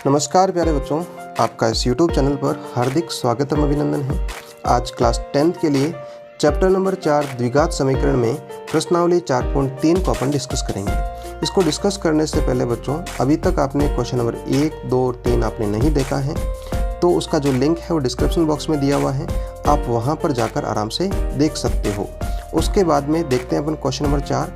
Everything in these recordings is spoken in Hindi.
नमस्कार प्यारे बच्चों, आपका इस YouTube चैनल पर हार्दिक स्वागत एवं अभिनंदन है। आज क्लास 10th के लिए चैप्टर नंबर 4 द्विघात समीकरण में प्रश्नावली 4.3 को अपन डिस्कस करेंगे। इसको डिस्कस करने से पहले बच्चों, अभी तक आपने क्वेश्चन नंबर 1, 2 और 3 आपने नहीं देखा है तो उसका जो लिंक है वो डिस्क्रिप्शन बॉक्स में दिया हुआ है, आप वहाँ पर जाकर आराम से देख सकते हो। उसके बाद में देखते हैं अपन क्वेश्चन नंबर 4।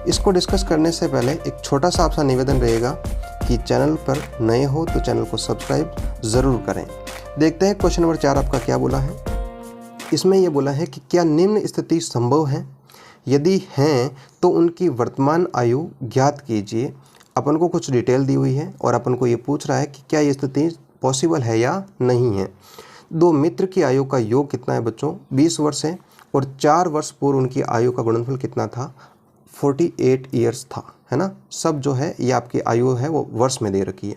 इसको डिस्कस करने से पहले एक छोटा सा आपका निवेदन रहेगा कि चैनल पर नए हो तो चैनल को सब्सक्राइब ज़रूर करें। देखते हैं क्वेश्चन नंबर 4 आपका क्या बोला है। इसमें यह बोला है कि क्या निम्न स्थिति संभव है, यदि हैं तो उनकी वर्तमान आयु ज्ञात कीजिए। अपन को कुछ डिटेल दी हुई है और अपन को ये पूछ रहा है कि क्या ये स्थिति पॉसिबल है या नहीं है। दो मित्र की आयु का योग कितना है बच्चों, 20 वर्ष है और 4 वर्ष पूर्व उनकी आयु का गुणनफल कितना था, 48 ईयर्स था, है ना। सब जो है ये आपकी आयु है वो वर्ष में दे रखी है।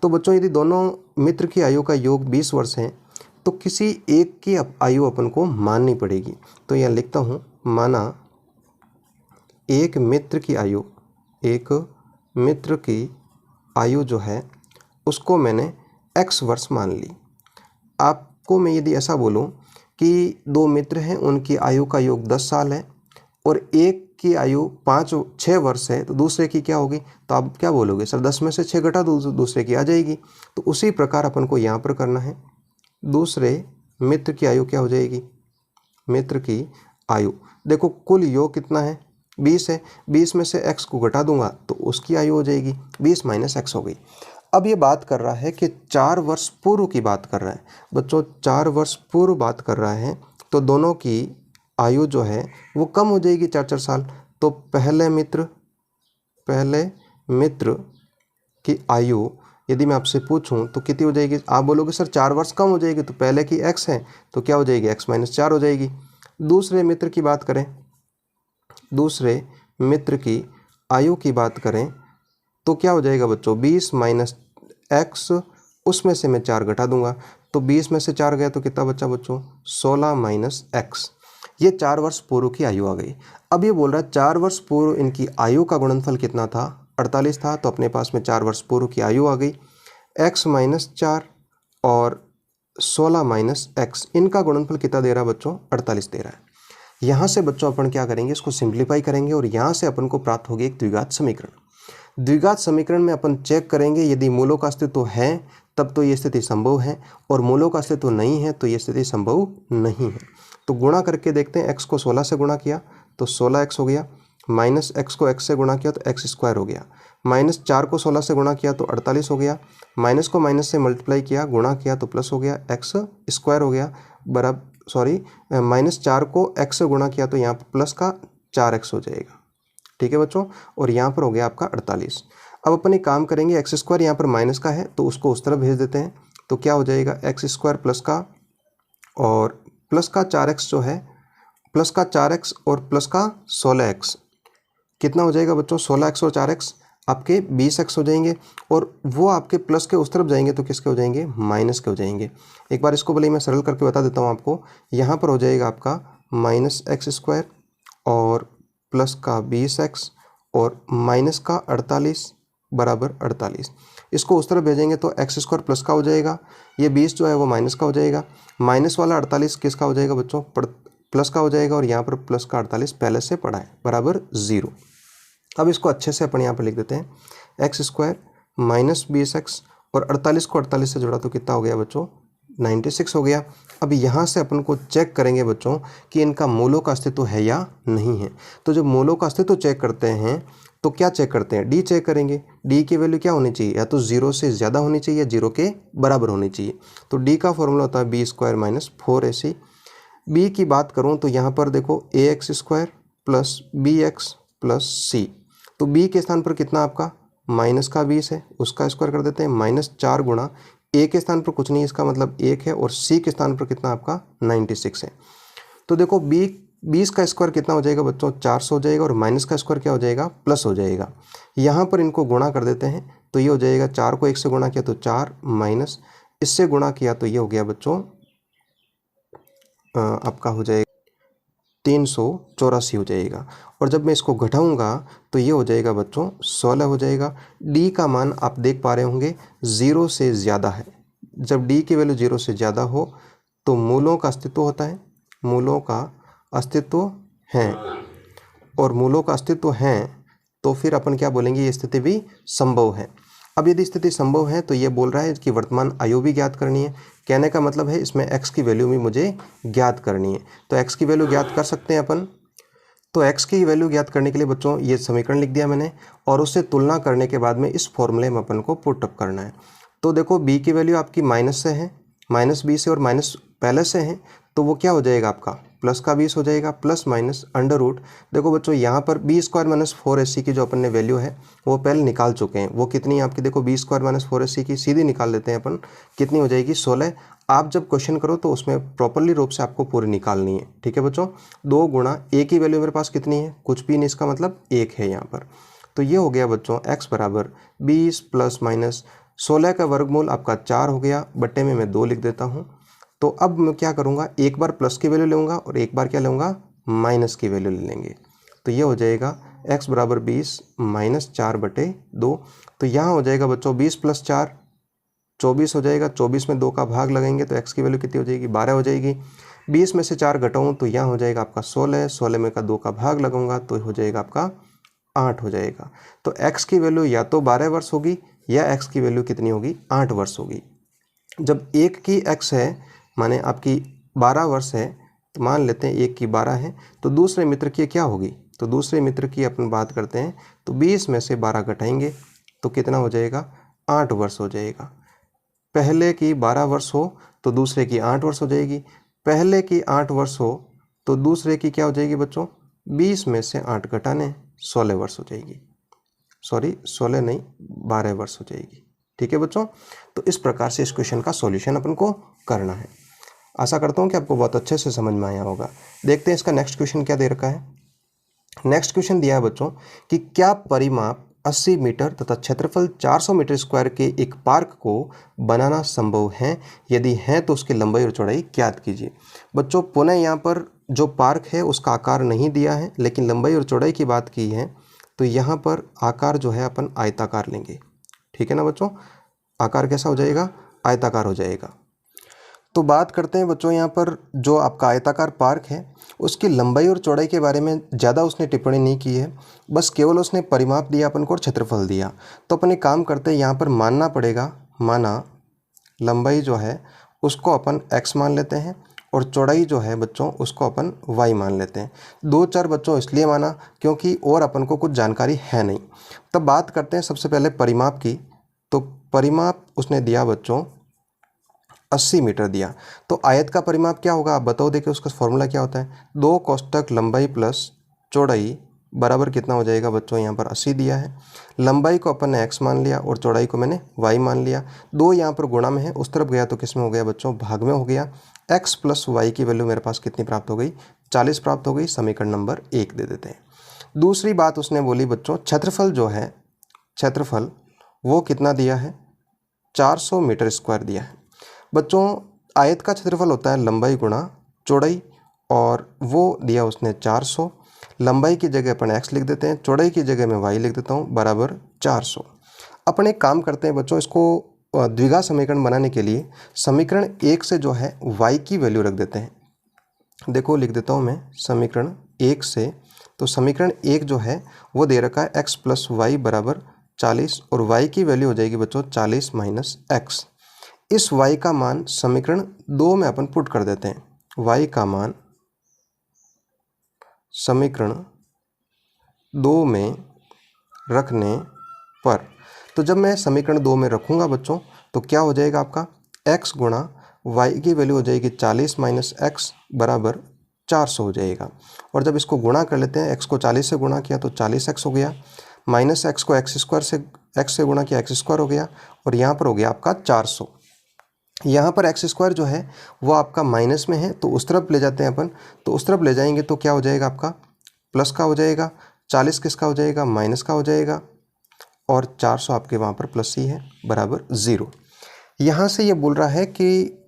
तो बच्चों यदि दोनों मित्र की आयु का योग 20 वर्ष है तो किसी एक की आयु अपन को माननी पड़ेगी। तो यहाँ लिखता हूँ, माना एक मित्र की आयु जो है उसको मैंने x वर्ष मान ली। आपको मैं यदि ऐसा बोलूँ कि दो मित्र हैं, उनकी आयु का योग 10 साल है और एक की आयु 6 वर्ष है तो दूसरे की क्या होगी, तो आप क्या बोलोगे, सर 10 में से 6 घटा दूसरे की आ जाएगी। तो उसी प्रकार अपन को यहाँ पर करना है। दूसरे मित्र की आयु क्या हो जाएगी, मित्र की आयु देखो कुल योग कितना है, 20 है, 20 में से x को घटा दूंगा तो उसकी आयु हो जाएगी 20 माइनस x हो गई। अब ये बात कर रहा है कि 4 वर्ष पूर्व की बात कर रहा है बच्चों, 4 वर्ष पूर्व बात कर रहा है तो दोनों की आयु जो है वो कम हो जाएगी 4-4 साल। तो पहले मित्र की आयु यदि मैं आपसे पूछूं तो कितनी हो जाएगी, आप बोलोगे सर 4 वर्ष कम हो जाएगी, तो पहले की x है तो क्या हो जाएगी, x माइनस 4 हो जाएगी। दूसरे मित्र की बात करें, दूसरे मित्र की आयु की बात करें तो क्या हो जाएगा बच्चों, 20 माइनस x, उसमें से मैं 4 घटा दूंगा तो 20 में से 4 गया तो कितना बचा बच्चों, 16 माइनस x। ये 4 वर्ष पूर्व की आयु आ गई। अब ये बोल रहा है 4 वर्ष पूर्व इनकी आयु का गुणनफल कितना था, 48 था। तो अपने पास में 4 वर्ष पूर्व की आयु आ गई, x माइनस 4 और 16 माइनस x, इनका गुणनफल कितना दे रहा है बच्चों, 48 दे रहा है। यहाँ से बच्चों अपन क्या करेंगे, इसको सिंप्लीफाई करेंगे और यहाँ से अपन को प्राप्त होगी एक द्विघात समीकरण। द्विघात समीकरण में अपन चेक करेंगे यदि मूलों का अस्तित्व है तब तो ये स्थिति संभव है और मूलों का अस्तित्व नहीं है तो ये स्थिति संभव नहीं है। तो गुणा करके देखते हैं, x को 16 से गुणा किया तो 16x हो गया, माइनस x को x से गुणा किया तो x स्क्वायर हो गया, माइनस 4 को 16 से गुणा किया तो 48 हो गया, माइनस को माइनस से मल्टीप्लाई किया गुणा किया तो प्लस हो गया, x स्क्वायर हो गया माइनस 4 को x से गुणा किया तो यहाँ पर प्लस का 4x हो जाएगा, ठीक है बच्चों। और यहाँ पर हो गया आपका 48। अब अपन एक काम करेंगे, एक्स स्क्वायर यहाँ पर माइनस का है तो उसको उस तरफ भेज देते हैं। तो क्या हो जाएगा, एक्स स्क्वायर प्लस का और प्लस का 4x जो है, प्लस का 4x और प्लस का 16x, कितना हो जाएगा बच्चों, 16x और 4x आपके 20x हो जाएंगे और वो आपके प्लस के उस तरफ जाएंगे तो किसके हो जाएंगे, माइनस के हो जाएंगे। एक बार इसको भले मैं सरल करके बता देता हूँ आपको। यहाँ पर हो जाएगा आपका माइनस एक्स स्क्वायर और प्लस का 20x और माइनस का 48 बराबर 48। इसको उस तरफ भेजेंगे तो एक्स स्क्वायर प्लस का हो जाएगा, ये 20 जो है वो माइनस का हो जाएगा, माइनस वाला 48 किसका हो जाएगा बच्चों, प्लस का हो जाएगा और यहाँ पर प्लस का 48 पहले से पड़ा है बराबर 0। अब इसको अच्छे से अपन यहाँ पर लिख देते हैं, एक्स स्क्वायर माइनस 20x और 48 को 48 से जोड़ा तो कितना हो गया बच्चों, 96 हो गया। अब यहाँ से अपन को चेक करेंगे बच्चों कि इनका मूलों का अस्तित्व है या नहीं है। तो जब मूलों का अस्तित्व चेक करते हैं तो क्या चेक करते हैं, डी चेक करेंगे। डी की वैल्यू क्या होनी चाहिए, या तो 0 से ज़्यादा होनी चाहिए या 0 के बराबर होनी चाहिए। तो डी का फॉर्मूला होता है B square minus 4ac। B की बात करूँ तो यहाँ पर देखो a x square plus b x plus c. तो बी के स्थान पर कितना आपका माइनस का 20 है, उसका स्क्वायर कर देते हैं, माइनस 4 गुणा ए के स्थान पर कुछ नहीं, इसका मतलब 1 है और सी के स्थान पर कितना आपका 96 है। तो देखो बी 20 का स्क्वायर कितना हो जाएगा बच्चों, 400 हो जाएगा और माइनस का स्क्वायर क्या हो जाएगा, प्लस हो जाएगा। यहाँ पर इनको गुणा कर देते हैं तो ये हो जाएगा, 4 को 1 से गुणा किया तो 4 माइनस इससे गुणा किया तो ये हो गया बच्चों आपका हो जाएगा 384 हो जाएगा। और जब मैं इसको घटाऊंगा तो ये हो जाएगा बच्चों 16 हो जाएगा। डी का मान आप देख पा रहे होंगे 0 से ज़्यादा है। जब डी की वैल्यू 0 से ज़्यादा हो तो मूलों का अस्तित्व होता है, मूलों का अस्तित्व है, और मूलों का अस्तित्व है तो फिर अपन क्या बोलेंगे, ये स्थिति भी संभव है। अब यदि स्थिति संभव है तो ये बोल रहा है कि वर्तमान आयु भी ज्ञात करनी है। कहने का मतलब है इसमें x की वैल्यू भी मुझे ज्ञात करनी है। तो x की वैल्यू ज्ञात कर सकते हैं अपन। तो x की वैल्यू ज्ञात करने के लिए बच्चों ये समीकरण लिख दिया मैंने, और उससे तुलना करने के बाद में इस फॉर्मूले में अपन को पुट अप करना है। तो देखो b की वैल्यू आपकी माइनस से है, माइनस बी से, और माइनस पहले से है, तो वो क्या हो जाएगा आपका प्लस का 20 हो जाएगा, प्लस माइनस अंडर रूट। देखो बच्चों यहाँ पर बी स्क्वायर माइनस 4ac की जो अपन ने वैल्यू है वो पहले निकाल चुके हैं। वो कितनी है आपकी, देखो बी स्क्वायर माइनस 4ac की सीधी निकाल लेते हैं अपन, कितनी हो जाएगी 16। आप जब क्वेश्चन करो तो उसमें प्रॉपरली रूप से आपको पूरी निकालनी है, ठीक है बच्चों। 2 गुणा ए की वैल्यू मेरे पास कितनी है, कुछ भी नहीं, इसका मतलब 1 है यहाँ पर। तो ये हो गया बच्चों x बराबर 20 प्लस माइनस 16 का वर्गमूल आपका 4 हो गया, बट्टे में मैं 2 लिख देता हूँ। तो अब मैं क्या करूँगा, एक बार प्लस की वैल्यू लूँगा और एक बार क्या लूँगा, माइनस की वैल्यू ले लेंगे। तो ये हो जाएगा x बराबर 20 माइनस 4 बटे 2। तो यहाँ हो जाएगा बच्चों 20 प्लस 4 24 हो जाएगा। 24 में 2 का भाग लगाएंगे तो x की वैल्यू कितनी हो जाएगी, 12 हो जाएगी। 20 में से 4 घटाऊँ तो यहाँ हो जाएगा आपका 16, 16 में का 2 का भाग लगाऊंगा तो हो जाएगा आपका 8 हो जाएगा। तो x की वैल्यू या तो 12 वर्ष होगी या x की वैल्यू कितनी होगी, 8 वर्ष होगी। जब एक की x है माने आपकी 12 वर्ष है, तो मान लेते हैं एक की 12 है, तो दूसरे मित्र की क्या होगी, तो दूसरे मित्र की अपन बात करते हैं तो 20 में से 12 घटाएंगे तो कितना हो जाएगा, 8 वर्ष हो जाएगा। पहले की 12 वर्ष हो तो दूसरे की 8 वर्ष हो जाएगी, पहले की 8 वर्ष हो तो दूसरे की क्या हो जाएगी बच्चों, 20 में से 8 घटाने 16 वर्ष हो जाएगी। सॉरी 16 नहीं 12 वर्ष हो जाएगी, ठीक है बच्चों। तो इस प्रकार से इस क्वेश्चन का सॉल्यूशन अपन को करना है। आशा करता हूँ कि आपको बहुत अच्छे से समझ में आया होगा। देखते हैं इसका नेक्स्ट क्वेश्चन क्या दे रखा है। नेक्स्ट क्वेश्चन दिया है बच्चों कि क्या परिमाप 80 मीटर तथा क्षेत्रफल 400 मीटर स्क्वायर के एक पार्क को बनाना संभव है, यदि है तो उसकी लंबाई और चौड़ाई ज्ञात कीजिए। बच्चों पुनः यहाँ पर जो पार्क है उसका आकार नहीं दिया है, लेकिन लंबाई और चौड़ाई की बात की है। तो यहाँ पर आकार जो है अपन आयताकार लेंगे, ठीक है ना बच्चों। आकार कैसा हो जाएगा, आयताकार हो जाएगा। तो बात करते हैं बच्चों यहाँ पर जो आपका आयताकार पार्क है उसकी लंबाई और चौड़ाई के बारे में ज़्यादा उसने टिप्पणी नहीं की है, बस केवल उसने परिमाप दिया अपन को और क्षेत्रफल दिया। तो अपन एक काम करते हैं, यहाँ पर मानना पड़ेगा, माना लंबाई जो है उसको अपन x मान लेते हैं और चौड़ाई जो है बच्चों उसको अपन y मान लेते हैं। 2 चर बच्चों इसलिए माना क्योंकि और अपन को कुछ जानकारी है नहीं। तब बात करते हैं सबसे पहले परिमाप की। तो परिमाप उसने दिया बच्चों 80 मीटर दिया। तो आयत का परिमाप क्या होगा आप बताओ, देखिए उसका फॉर्मूला क्या होता है, 2 कोष्टक लंबाई प्लस चौड़ाई बराबर कितना हो जाएगा बच्चों, यहाँ पर 80 दिया है। लंबाई को अपन ने x मान लिया और चौड़ाई को मैंने y मान लिया। 2 यहाँ पर गुणा में है, उस तरफ गया तो किस में हो गया बच्चों, भाग में हो गया। x प्लस y की वैल्यू मेरे पास कितनी प्राप्त हो गई, 40 प्राप्त हो गई। समीकरण नंबर 1 दे देते हैं। दूसरी बात उसने बोली बच्चों क्षेत्रफल जो है, क्षेत्रफल वो कितना दिया है, 400 मीटर स्क्वायर दिया है। बच्चों आयत का क्षेत्रफल होता है लंबाई गुणा चौड़ाई, और वो दिया उसने 400। लंबाई की जगह अपन x लिख देते हैं, चौड़ाई की जगह मैं y लिख देता हूँ, बराबर 400। अपन एक काम करते हैं बच्चों, इसको द्विघात समीकरण बनाने के लिए समीकरण 1 से जो है y की वैल्यू रख देते हैं। देखो लिख देता हूँ मैं समीकरण 1 से। तो समीकरण 1 जो है वो दे रखा है x प्लस वाई बराबर 40, और y की वैल्यू हो जाएगी बच्चों 40 माइनस x। इस y का मान समीकरण 2 में अपन पुट कर देते हैं। y का मान समीकरण 2 में रखने पर, तो जब मैं समीकरण 2 में रखूँगा बच्चों तो क्या हो जाएगा आपका, x गुणा y की वैल्यू हो जाएगी 40 माइनस x बराबर 400 हो जाएगा। और जब इसको गुणा कर लेते हैं, x को 40 से गुणा किया तो 40x हो गया, माइनस x को x से गुणा किया x स्क्वायर हो गया, और यहाँ पर हो गया आपका 400। यहाँ पर एक्स स्क्वायर जो है वो आपका माइनस में है, तो उस तरफ ले जाते हैं अपन। तो उस तरफ ले जाएंगे तो क्या हो जाएगा आपका, प्लस का हो जाएगा, 40 किसका हो जाएगा, माइनस का हो जाएगा, और 400 आपके वहाँ पर प्लस ही है, बराबर 0। यहाँ से ये बोल रहा है कि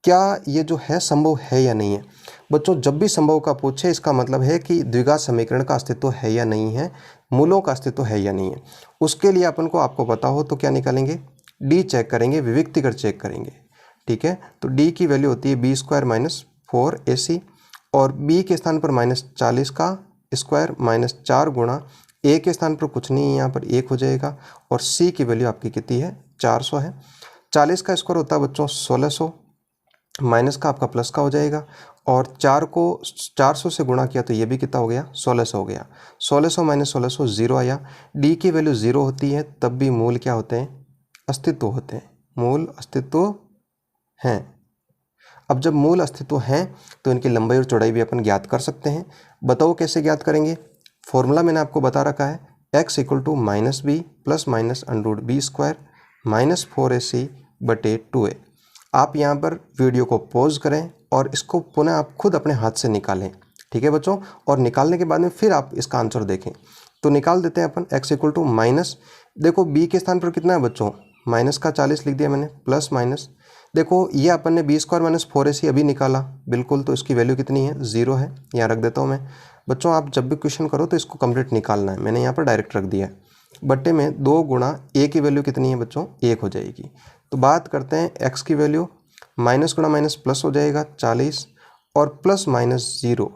क्या ये जो है संभव है या नहीं है। बच्चों जब भी संभव का पूछे इसका मतलब है कि द्विघात समीकरण का अस्तित्व है या नहीं है, मूलों का अस्तित्व है या नहीं है। उसके लिए अपन को आपको पता हो तो क्या निकालेंगे, डी चेक करेंगे, विविक्तिकर चेक करेंगे। ठीक है, तो डी की वैल्यू होती है बी स्क्वायर माइनस 4ac और बी के स्थान पर -40 का स्क्वायर -4 गुणा ए के स्थान पर कुछ नहीं है, यहाँ पर 1 हो जाएगा और सी की वैल्यू आपकी कितनी है 400 है। 40 का स्क्वायर होता है बच्चों 1600, माइनस का आपका प्लस का हो जाएगा और 4 को 400 से गुणा किया तो ये भी कितना हो गया 1600 हो गया। 1600 माइनस 1600 0 आया। डी की वैल्यू 0 होती है तब भी मूल क्या होते हैं, अस्तित्व होते हैं, मूल अस्तित्व हैं। अब जब मूल अस्तित्व हैं तो इनकी लंबाई और चौड़ाई भी अपन ज्ञात कर सकते हैं। बताओ कैसे ज्ञात करेंगे। फॉर्मूला मैंने आपको बता रखा है, x equal to -b plus minus √b square minus 4ac बटे 2a। आप यहाँ पर वीडियो को पॉज करें और इसको पुनः आप खुद अपने हाथ से निकालें। ठीक है बच्चों, और निकालने के बाद में फिर आप इसका आंसर देखें। तो निकाल देते हैं अपन x इक्वल टू माइनस, देखो b के स्थान पर कितना है बच्चों, माइनस का 40 लिख दिया मैंने, प्लस माइनस, देखो ये अपन ने बी स्क्वायर माइनस 4ac अभी निकाला बिल्कुल, तो इसकी वैल्यू कितनी है 0 है, यहाँ रख देता हूँ मैं। बच्चों आप जब भी क्वेश्चन करो तो इसको कंप्लीट निकालना है, मैंने यहाँ पर डायरेक्ट रख दिया है। बट्टे में 2 गुणा a की वैल्यू कितनी है बच्चों 1 हो जाएगी। तो बात करते हैं x की वैल्यू, माइनस गुणा माइनस प्लस हो जाएगा 40 और प्लस माइनस 0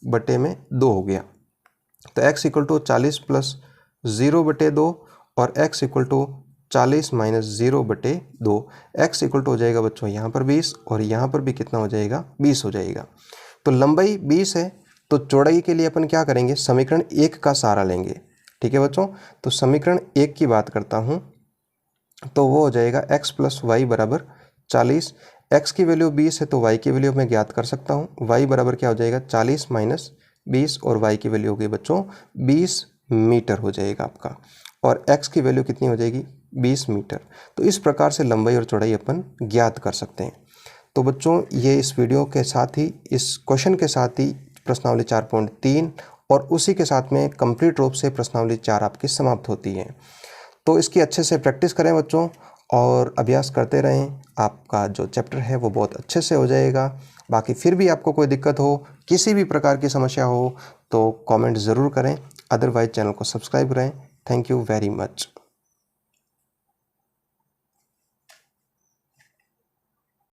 बटे में 2 हो गया। तो x इक्वल टू 40 प्लस 0 बटे 2 और x इक्वल टू 40 माइनस 0 बटे 2, x इक्वल टू हो जाएगा बच्चों यहाँ पर 20 और यहाँ पर भी कितना हो जाएगा 20 हो जाएगा। तो लंबाई 20 है तो चौड़ाई के लिए अपन क्या करेंगे, समीकरण 1 का सहारा लेंगे। ठीक है बच्चों, तो समीकरण 1 की बात करता हूँ तो वो हो जाएगा x प्लस वाई बराबर 40। x की वैल्यू 20 है तो y की वैल्यू मैं ज्ञात कर सकता हूँ, y बराबर क्या हो जाएगा 40 माइनस 20 और y की वैल्यू हो गई बच्चों 20 मीटर हो जाएगा आपका, और x की वैल्यू कितनी हो जाएगी 20 मीटर। तो इस प्रकार से लंबाई और चौड़ाई अपन ज्ञात कर सकते हैं। तो बच्चों ये इस वीडियो के साथ ही, इस क्वेश्चन के साथ ही प्रश्नावली 4.3 और उसी के साथ में कंप्लीट रूप से प्रश्नावली 4 आपकी समाप्त होती है। तो इसकी अच्छे से प्रैक्टिस करें बच्चों और अभ्यास करते रहें, आपका जो चैप्टर है वो बहुत अच्छे से हो जाएगा। बाकी फिर भी आपको कोई दिक्कत हो, किसी भी प्रकार की समस्या हो तो कमेंट ज़रूर करें, अदरवाइज चैनल को सब्सक्राइब करें। Thank you very much.